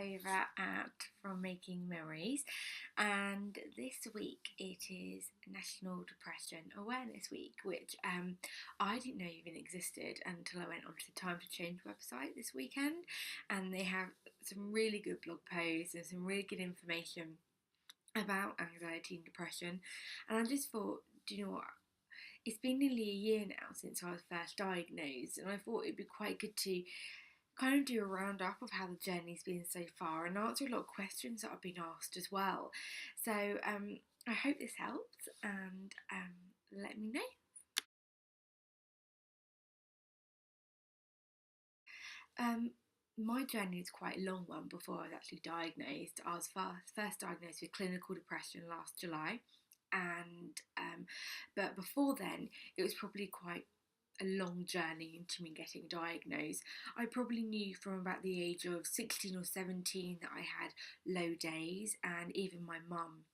over at From Making Memories, and this week it is National Depression Awareness Week, which I didn't know even existed until I went onto the Time to Change website this weekend, and they have some really good blog posts and some really good information about anxiety and depression. And I just thought, do you know what? It's been nearly a year now since I was first diagnosed, and I thought it'd be quite good to kind of do a roundup of how the journey's been so far and answer a lot of questions that I've been asked as well. So I hope this helps, and let me know. Um, my journey is quite a long one before I was actually diagnosed. I was first diagnosed with clinical depression last July, and but before then, it was probably quite a long journey into me getting diagnosed. I probably knew from about the age of 16 or 17 that I had low days, and even my mum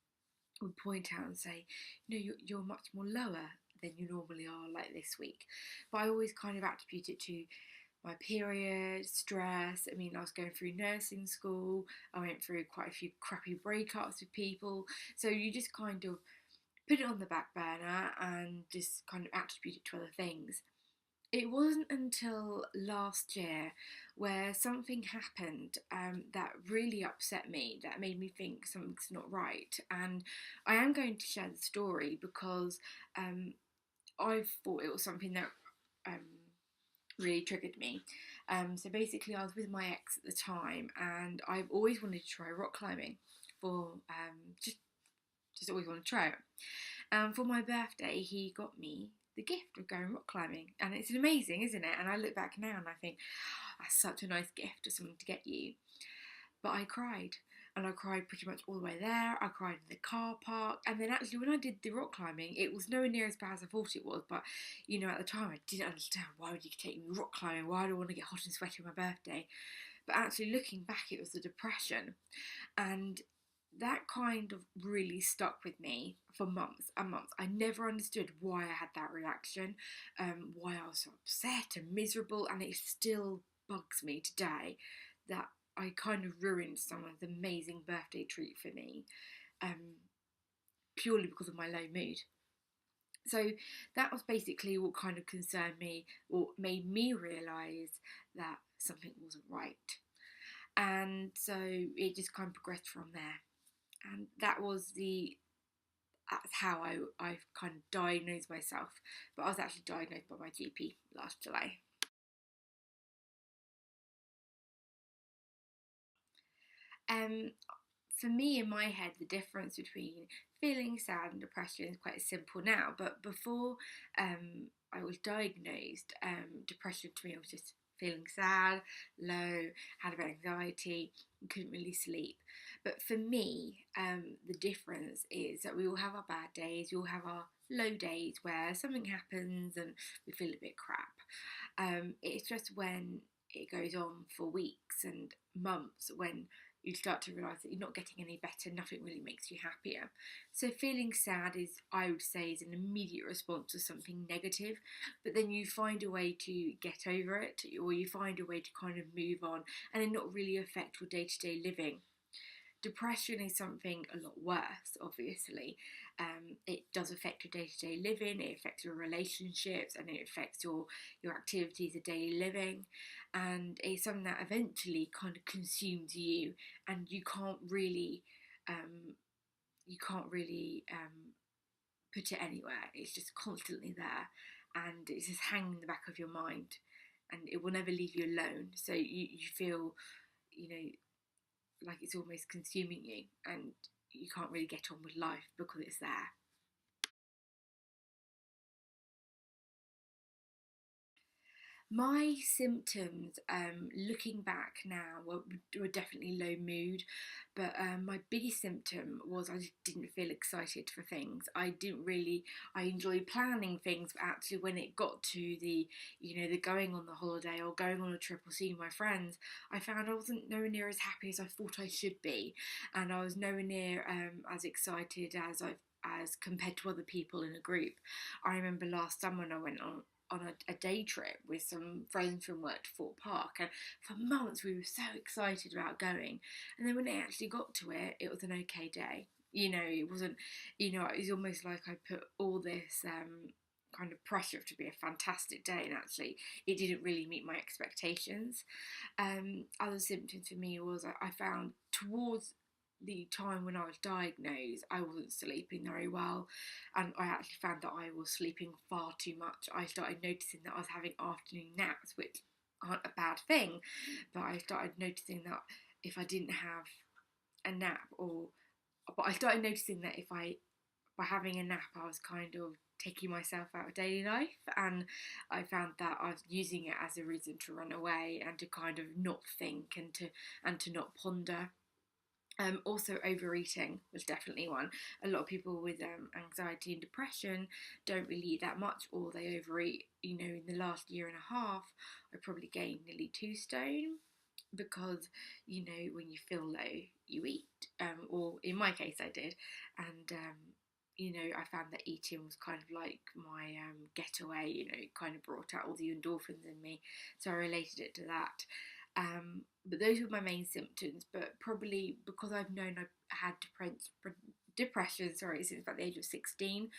would point out and say, "No, you're much more lower than you normally are, like this week." But I always kind of attribute it to my period, stress. I mean, I was going through nursing school, I went through quite a few crappy breakups with people, so you just kind of put it on the back burner and just kind of attribute it to other things. It wasn't until last year where something happened that really upset me, that made me think something's not right. And I am going to share the story because I thought it was something that um, really triggered me. So basically, I was with my ex at the time, and I've always wanted to try rock climbing for just always wanted to try it. For my birthday, he got me the gift of going rock climbing, and it's amazing, isn't it? And I look back now and I think, oh, that's such a nice gift for someone to get you. But I cried, and I cried pretty much all the way there. I cried in the car park, and then actually when I did the rock climbing, it was nowhere near as bad as I thought it was. But you know, at the time, I didn't understand, why would you take me rock climbing? Why do I want to get hot and sweaty on my birthday? But actually, looking back, it was the depression, and that kind of really stuck with me for months and months. I never understood why I had that reaction, why I was so upset and miserable, and it still bugs me today that I kind of ruined someone's amazing birthday treat for me, purely because of my low mood. So that was basically what kind of concerned me, or made me realise that something wasn't right. And so it just kind of progressed from there. And that's how I kind of diagnosed myself. But I was actually diagnosed by my GP last July. Um, for me, in my head, the difference between feeling sad and depression is quite simple now. But before I was diagnosed, depression to me was just feeling sad, low, had a bit of anxiety, and couldn't really sleep. But for me, the difference is that we all have our bad days, we all have our low days where something happens and we feel a bit crap. It's just when it goes on for weeks and months, when you start to realise that you're not getting any better, nothing really makes you happier. So feeling sad is, I would say, is an immediate response to something negative, but then you find a way to get over it, or you find a way to kind of move on and then not really affect your day-to-day living. Depression is something a lot worse, obviously. It does affect your day-to-day living, it affects your relationships, and it affects your activities of daily living. And it's something that eventually kind of consumes you, and um, you can't really put it anywhere. It's just constantly there, and it's just hanging in the back of your mind, and it will never leave you alone. So you feel, you know, like it's almost consuming you, and you can't really get on with life because it's there. My symptoms, looking back now, were definitely low mood, but my biggest symptom was I just didn't feel excited for things. I enjoy planning things, but actually when it got to the going on the holiday or going on a trip or seeing my friends, I found I wasn't nowhere near as happy as I thought I should be, and I was nowhere near as excited as compared to other people in a group. I remember last summer when I went on a day trip with some friends from work to Fort Park, and for months we were so excited about going, and then when it actually got to it, it was an okay day. It wasn't, it was almost like I put all this kind of pressure to be a fantastic day, and actually it didn't really meet my expectations. Other symptoms for me was I found towards the time when I was diagnosed, I wasn't sleeping very well, and I actually found that I was sleeping far too much. I started noticing that I was having afternoon naps, which aren't a bad thing, but I started noticing that if I didn't have a nap, but I started noticing that if I, by having a nap, I was kind of taking myself out of daily life, and I found that I was using it as a reason to run away and to kind of not think and to not ponder. Also, overeating was definitely one. A lot of people with anxiety and depression don't really eat that much, or they overeat. In the last year and a half, I probably gained nearly 2 stone because when you feel low, you eat. Or in my case, I did, and I found that eating was kind of like my getaway. It kind of brought out all the endorphins in me, so I related it to that. But those were my main symptoms. But probably because I've known I've had depression, since about the age of 16.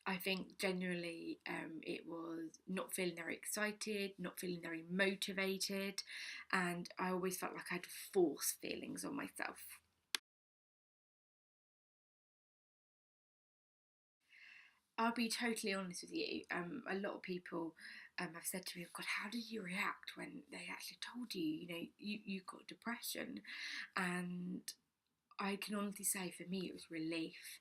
I think generally it was not feeling very excited, not feeling very motivated, and I always felt like I had to force feelings on myself. I'll be totally honest with you. A lot of people have said to me, "God, how did you react when they actually told you, you got depression?" And I can honestly say, for me, it was relief.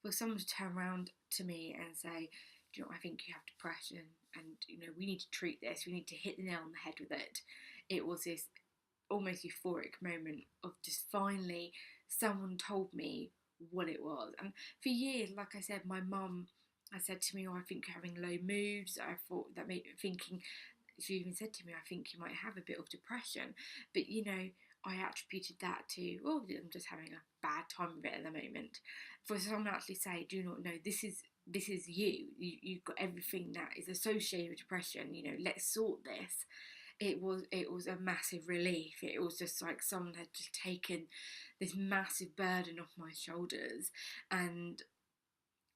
For someone to turn around to me and say, "Do you know, I think you have depression, and we need to treat this. We need to hit the nail on the head with it." It was this almost euphoric moment of just finally someone told me what it was. And for years, like I said, my mum has said to me, "Oh, I think you're having low moods." I thought that made me thinking. She even said to me, "I think you might have a bit of depression," but I attributed that to, "Oh, I'm just having a bad time of it at the moment." For someone to actually say, "Do not know, this is you've got everything that is associated with depression, let's sort this." It was a massive relief. It was just like someone had just taken this massive burden off my shoulders, and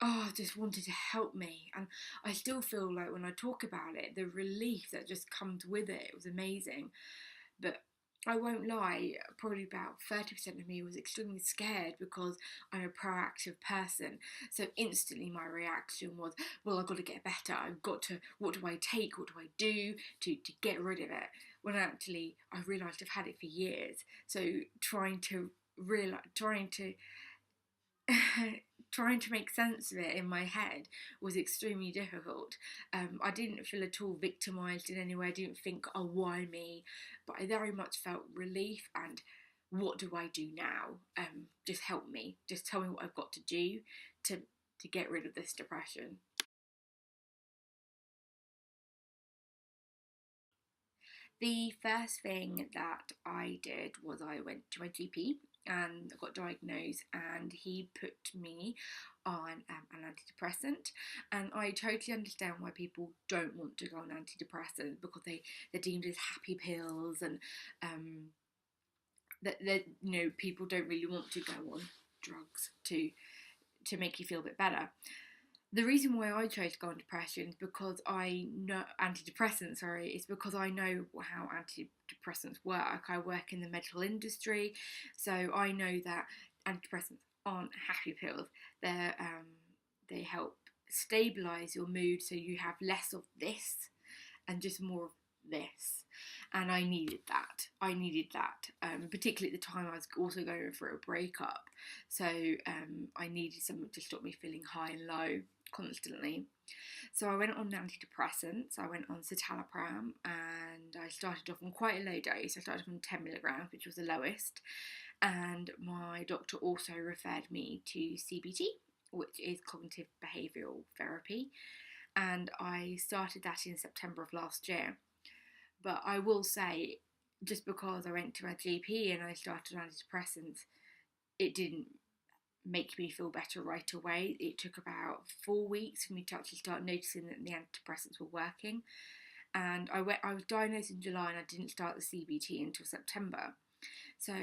I just wanted to help me. And I still feel like when I talk about it, the relief that just comes with it was amazing. But I won't lie, probably about 30% of me was extremely scared because I'm a proactive person. So instantly my reaction was, well, I've got to get better. I've got to, what do I take? What do I do to get rid of it? When actually I realised I've had it for years. So trying to trying to make sense of it in my head was extremely difficult. I didn't feel at all victimised in any way. I didn't think, "Oh, why me?" But I very much felt relief and, what do I do now? Just help me. Just tell me what I've got to do to get rid of this depression. The first thing that I did was I went to my GP and got diagnosed, and he put me on an antidepressant. And I totally understand why people don't want to go on antidepressants, because they're deemed as happy pills, and that people don't really want to go on drugs to make you feel a bit better. The reason why I chose to go on depression is because I know antidepressants. Sorry, is because I know how antidepressants work. I work in the medical industry, so I know that antidepressants aren't happy pills. They help stabilize your mood, so you have less of this and just more of this. And I needed that. Particularly at the time I was also going through a breakup. So I needed something to stop me feeling high and low constantly. So I went on antidepressants. I went on citalopram, and I started off on quite a low dose. I started on 10 milligrams, which was the lowest. And my doctor also referred me to CBT, which is cognitive behavioural therapy. And I started that in September of last year. But I will say, just because I went to my GP and I started antidepressants, it didn't make me feel better right away. It took about 4 weeks for me to actually start noticing that the antidepressants were working. And I was diagnosed in July and I didn't start the CBT until September. So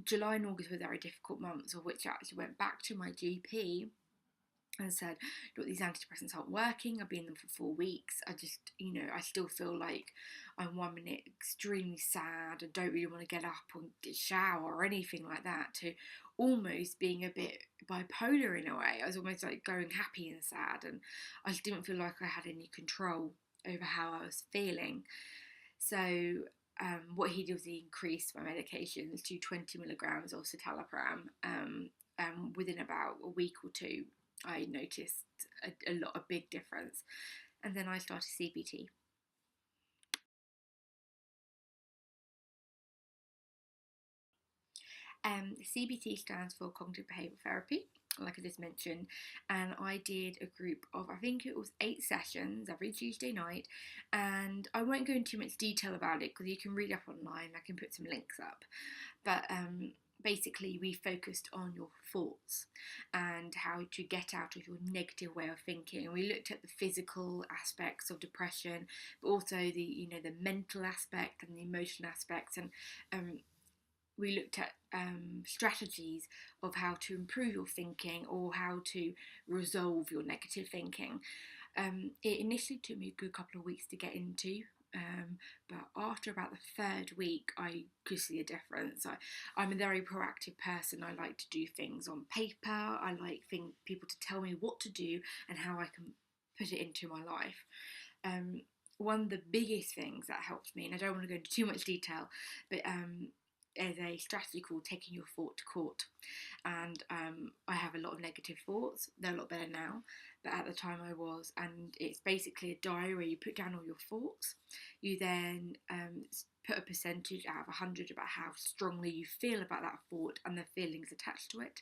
July and August were very difficult months, of which I actually went back to my GP and said, look, these antidepressants aren't working. I've been on them for 4 weeks. I just, I still feel like I'm 1 minute extremely sad. I don't really want to get up and shower or anything like that, to almost being a bit bipolar in a way. I was almost like going happy and sad, and I just didn't feel like I had any control over how I was feeling. So what he did was he increased my medications to 20 milligrams of citalopram. Within about a week or two, I noticed a big difference. And then I started CBT. CBT stands for Cognitive Behavioural Therapy, like I just mentioned, and I did a group of, I think it was 8 sessions every Tuesday night, and I won't go into too much detail about it because you can read up online. I can put some links up, but basically we focused on your thoughts and how to get out of your negative way of thinking, and we looked at the physical aspects of depression, but also the mental aspect and the emotional aspects, and we looked at strategies of how to improve your thinking or how to resolve your negative thinking. It initially took me a good couple of weeks to get into, but after about the third week, I could see a difference. I'm a very proactive person. I like to do things on paper. I like people to tell me what to do and how I can put it into my life. One of the biggest things that helped me, and I don't want to go into too much detail, but is a strategy called taking your thought to court. And I have a lot of negative thoughts. They're a lot better now, but at the time I was. And it's basically a diary where you put down all your thoughts. You then put a percentage out of 100 about how strongly you feel about that thought and the feelings attached to it.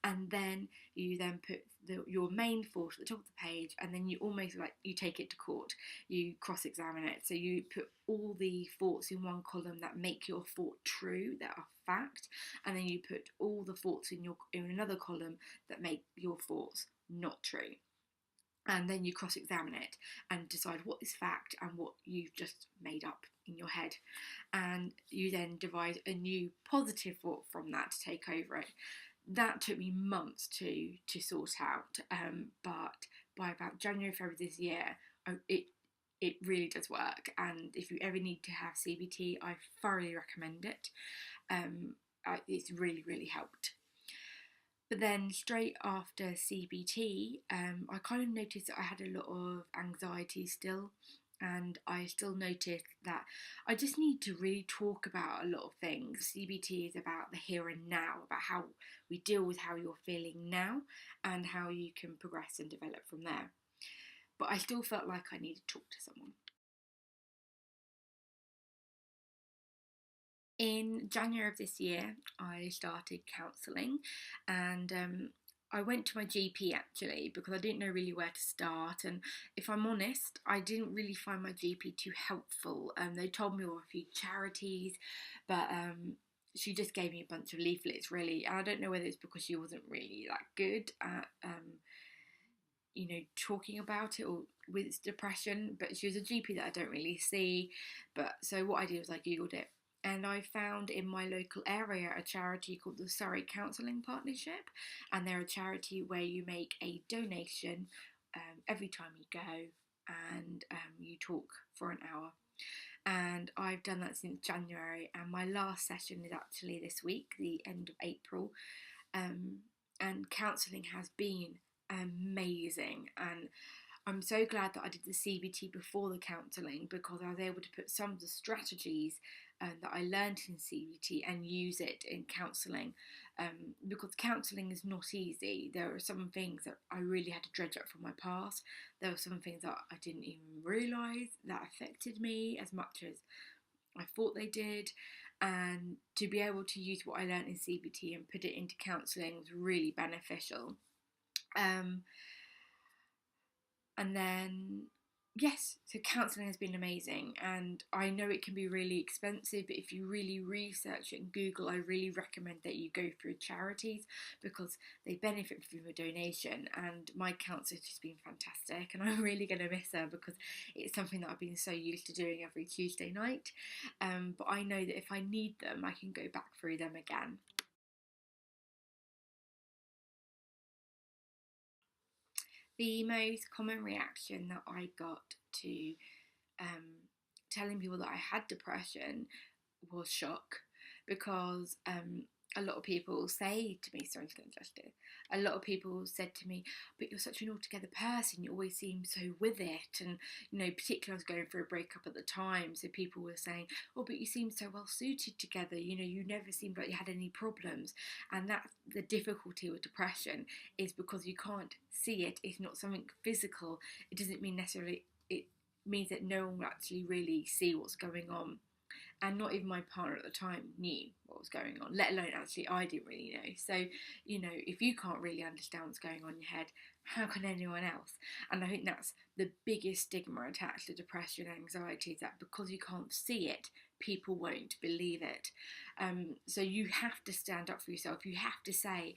And then you then put your main thought at the top of the page, and then you almost like you take it to court. You cross-examine it. So you put all the thoughts in one column that make your thought true, that are fact, and then you put all the thoughts in another column that make your thoughts not true. And then you cross-examine it and decide what is fact and what you've just made up in your head. And you then devise a new positive thought from that to take over it. That took me months to sort out, but by about January, February this year, it really does work. And if you ever need to have CBT, I thoroughly recommend it. It's really, really helped. But then straight after CBT, I kind of noticed that I had a lot of anxiety still, and I still noticed that I just need to really talk about a lot of things. CBT is about the here and now, about how we deal with how you're feeling now and how you can progress and develop from there. But I still felt like I needed to talk to someone. In January of this year, I started counselling, and I went to my GP actually because I didn't know really where to start. And if I'm honest, I didn't really find my GP too helpful. They told me of a few charities, but she just gave me a bunch of leaflets really. And I don't know whether it's because she wasn't really that good at talking about it or with depression, but she was a GP that I don't really see. But so what I did was I googled it, and I found in my local area a charity called the Surrey Counselling Partnership, and they're a charity where you make a donation every time you go, and you talk for an hour. And I've done that since January, and my last session is actually this week, the end of April. And counselling has been amazing, and I'm so glad that I did the CBT before the counselling, because I was able to put some of the strategies that I learned in CBT and use it in counselling, because counselling is not easy. There are some things that I really had to dredge up from my past. There were some things that I didn't even realise that affected me as much as I thought they did, and to be able to use what I learned in CBT and put it into counselling was really beneficial. And then, Yes, so counselling has been amazing, and I know it can be really expensive, but if you really research it and Google, I really recommend that you go through charities because they benefit from a donation. And my counsellor's just been fantastic, and I'm really going to miss her because it's something that I've been so used to doing every Tuesday night. But I know that if I need them, I can go back through them again. The most common reaction that I got to telling people that I had depression was shock, because a lot of people say to me, sorry to interrupt you, a lot of people said to me, but you're such an altogether person, you always seem so with it. And, you know, particularly I was going through a breakup at the time, so people were saying, oh, but you seem so well suited together, you know, you never seemed like you had any problems. And that's the difficulty with depression, is because you can't see it, it's not something physical. It doesn't mean necessarily, it means that no one will actually really see what's going on. And not even my partner at the time knew what was going on, let alone actually I didn't really know. So, you know, if you can't really understand what's going on in your head, how can anyone else? And I think that's the biggest stigma attached to depression and anxiety, is that because you can't see it, people won't believe it. So you have to stand up for yourself. You have to say,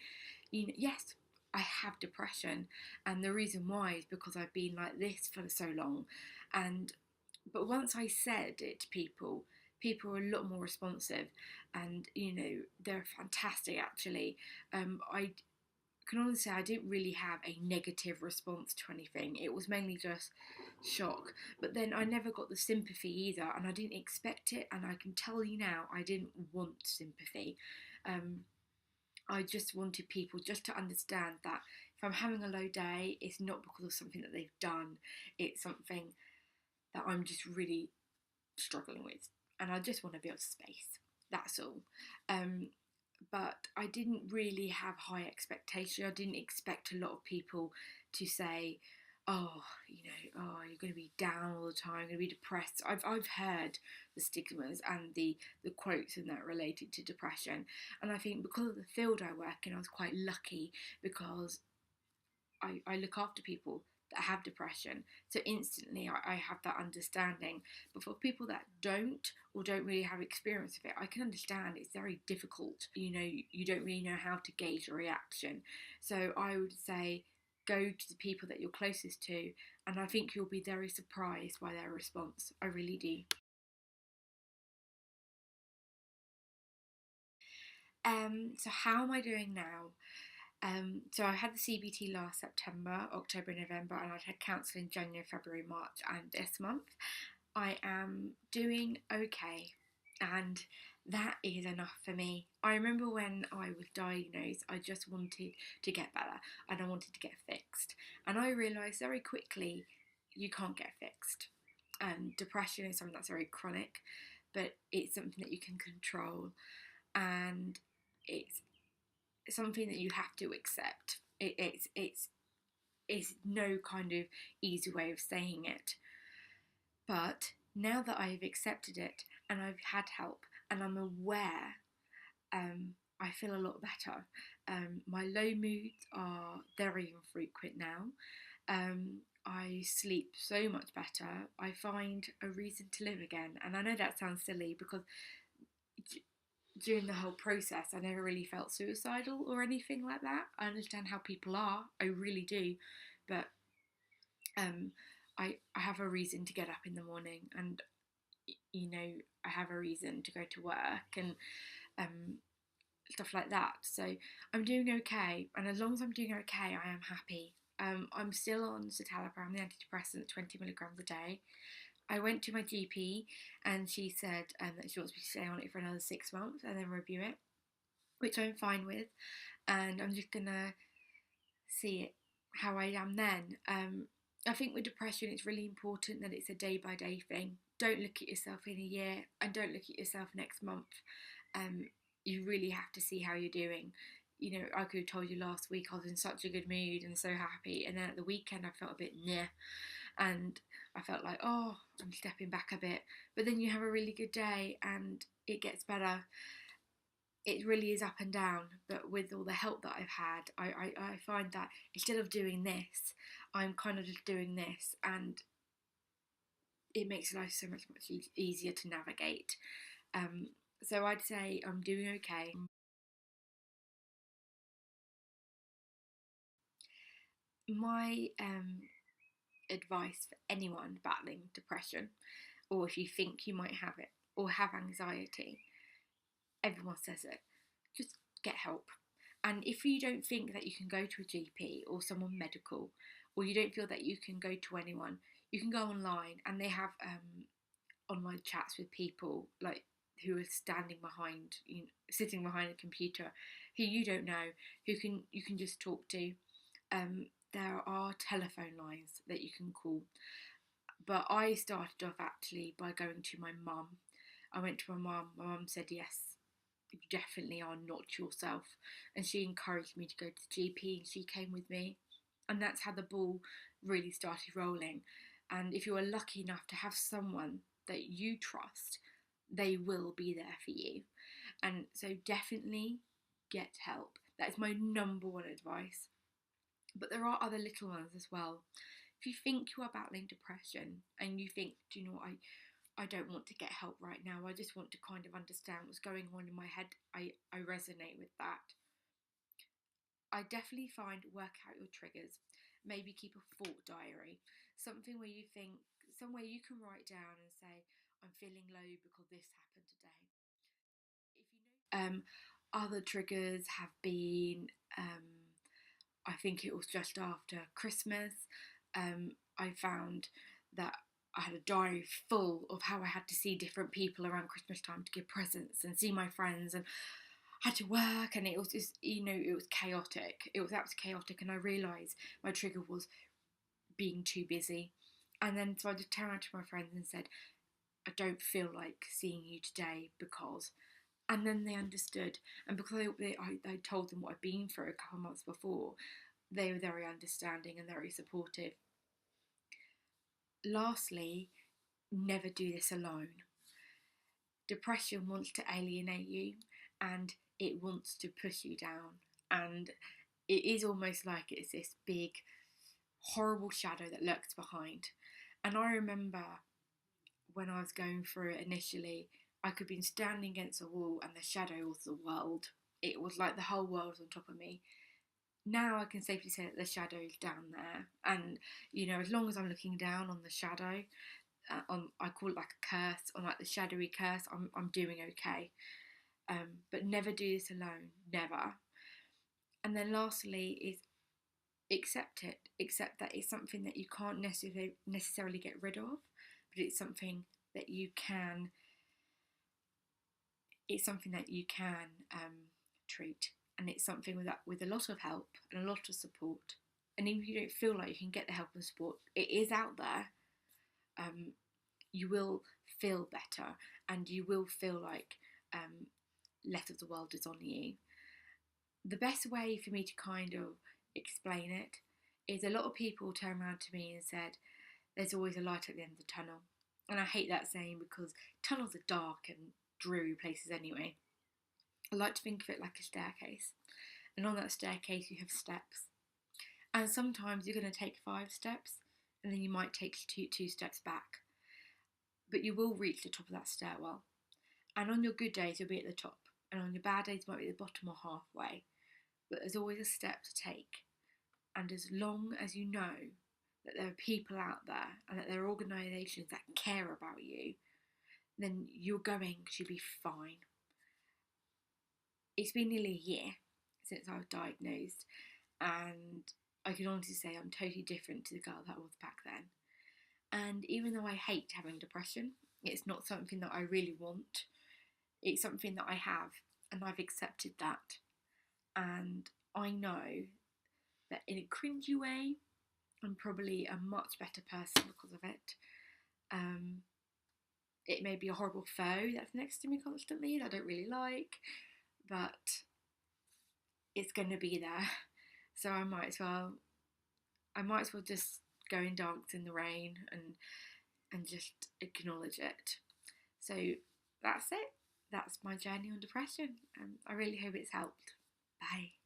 you know, yes, I have depression, and the reason why is because I've been like this for so long. And but once I said it to people, people are a lot more responsive, and you know, they're fantastic actually. I can honestly say I didn't really have a negative response to anything. It was mainly just shock. But then I never got the sympathy either, and I didn't expect it. And I can tell you now, I didn't want sympathy. Um, I just wanted people just to understand that if I'm having a low day, it's not because of something that they've done. It's something that I'm just really struggling with, and I just want to build space. That's all. Um, but I didn't really have high expectation. I didn't expect a lot of people to say, "Oh, you know, oh, you're going to be down all the time, you're going to be depressed." I've heard the stigmas and the quotes and that related to depression, and I think because of the field I work in, I was quite lucky because I look after people that have depression. So instantly I have that understanding. But for people that don't, or don't really have experience of it, I can understand it's very difficult. You know, you don't really know how to gauge a reaction. So I would say go to the people that you're closest to, and I think you'll be very surprised by their response. I really do. So how am I doing now? So I had the CBT last September, October, November, and I'd had counselling January, February, March, and this month. I am doing okay, and that is enough for me. I remember when I was diagnosed, I just wanted to get better and I wanted to get fixed. And I realised very quickly you can't get fixed. Depression is something that's very chronic, but it's something that you can control, and it's something that you have to accept. It's no kind of easy way of saying it. But now that I've accepted it and I've had help and I'm aware, I feel a lot better. My low moods are very infrequent now. I sleep so much better. I find a reason to live again. And I know that sounds silly because during the whole process, I never really felt suicidal or anything like that. I understand how people are, I really do, but um, I have a reason to get up in the morning, and you know, I have a reason to go to work and um, stuff like that. So I'm doing okay, and as long as I'm doing okay, I am happy. I'm still on citalopram, the antidepressant, 20 milligrams a day. I went to my GP and she said that she wants me to stay on it for another 6 months and then review it, which I'm fine with. And I'm just gonna see it how I am then. I think with depression, it's really important that it's a day by day thing. Don't look at yourself in a year and don't look at yourself next month. Um, you really have to see how you're doing. You know, I could have told you last week I was in such a good mood and so happy, and then at the weekend I felt a bit nah, and I felt like, oh, I'm stepping back a bit. But then you have a really good day and it gets better. It really is up and down, but with all the help that I've had, I find that instead of doing this, I'm kind of just doing this, and it makes life so much easier to navigate. So I'd say I'm doing okay. My advice for anyone battling depression, or if you think you might have it or have anxiety, everyone says it, just get help. And if you don't think that you can go to a GP or someone medical, or you don't feel that you can go to anyone, you can go online, and they have online chats with people like who are standing behind, sitting behind a computer, who you don't know, who can you can just talk to. There are telephone lines that you can call, but I started off actually by going to my mum. I went to my mum. My mum said, yes, you definitely are not yourself. And she encouraged me to go to the GP, and she came with me. And that's how the ball really started rolling. And if you are lucky enough to have someone that you trust, they will be there for you. And so definitely get help. That is my number one advice. But there are other little ones as well. If you think you are battling depression and you think, do you know what, I don't want to get help right now, I just want to kind of understand what's going on in my head, I resonate with that. I definitely find work out your triggers. Maybe keep a thought diary, something where you think, somewhere you can write down and say, I'm feeling low because this happened today. If you know, other triggers have been, I think it was just after Christmas. I found that I had a diary full of how I had to see different people around Christmas time to give presents and see my friends, and I had to work, and it was just, it was chaotic. It was absolutely chaotic, and I realised my trigger was being too busy. And then so I just turned around to my friends and said, I don't feel like seeing you today because, and then they understood. And because I told them what I'd been through a couple of months before, they were very understanding and very supportive. Lastly, never do this alone. Depression wants to alienate you, and it wants to push you down. And it is almost like it's this big, horrible shadow that lurks behind. And I remember when I was going through it initially, I could be standing against a wall and the shadow was the world. It was like the whole world was on top of me. Now I can safely say that the shadow is down there, and as long as I'm looking down on the shadow, on, I call it like a curse, on like the shadowy curse, I'm doing okay. But never do this alone, never. And then lastly is accept it. Accept that it's something that you can't necessarily get rid of, but it's something that you can. It's something that you can treat, and it's something with a lot of help and a lot of support. And even if you don't feel like you can get the help and support, it is out there. You will feel better, and you will feel like less of the world is on you. The best way for me to kind of explain it is a lot of people turn around to me and said, there's always a light at the end of the tunnel. And I hate that saying because tunnels are dark and dreary places anyway. I like to think of it like a staircase. And on that staircase, you have steps. And sometimes you're going to take 5 steps, and then you might take two steps back. But you will reach the top of that stairwell. And on your good days, you'll be at the top. And on your bad days, you might be at the bottom or halfway. But there's always a step to take. And as long as you know that there are people out there and that there are organisations that care about you, then you're going to be fine. It's been nearly a year since I was diagnosed, and I can honestly say I'm totally different to the girl that I was back then. And even though I hate having depression, it's not something that I really want. It's something that I have, and I've accepted that. And I know that in a cringy way, I'm probably a much better person because of it. It may be a horrible foe that's next to me constantly that I don't really like, but it's going to be there. So I might as well just go and dance in the rain and just acknowledge it. So that's it. That's my journey on depression. I really hope it's helped. Bye.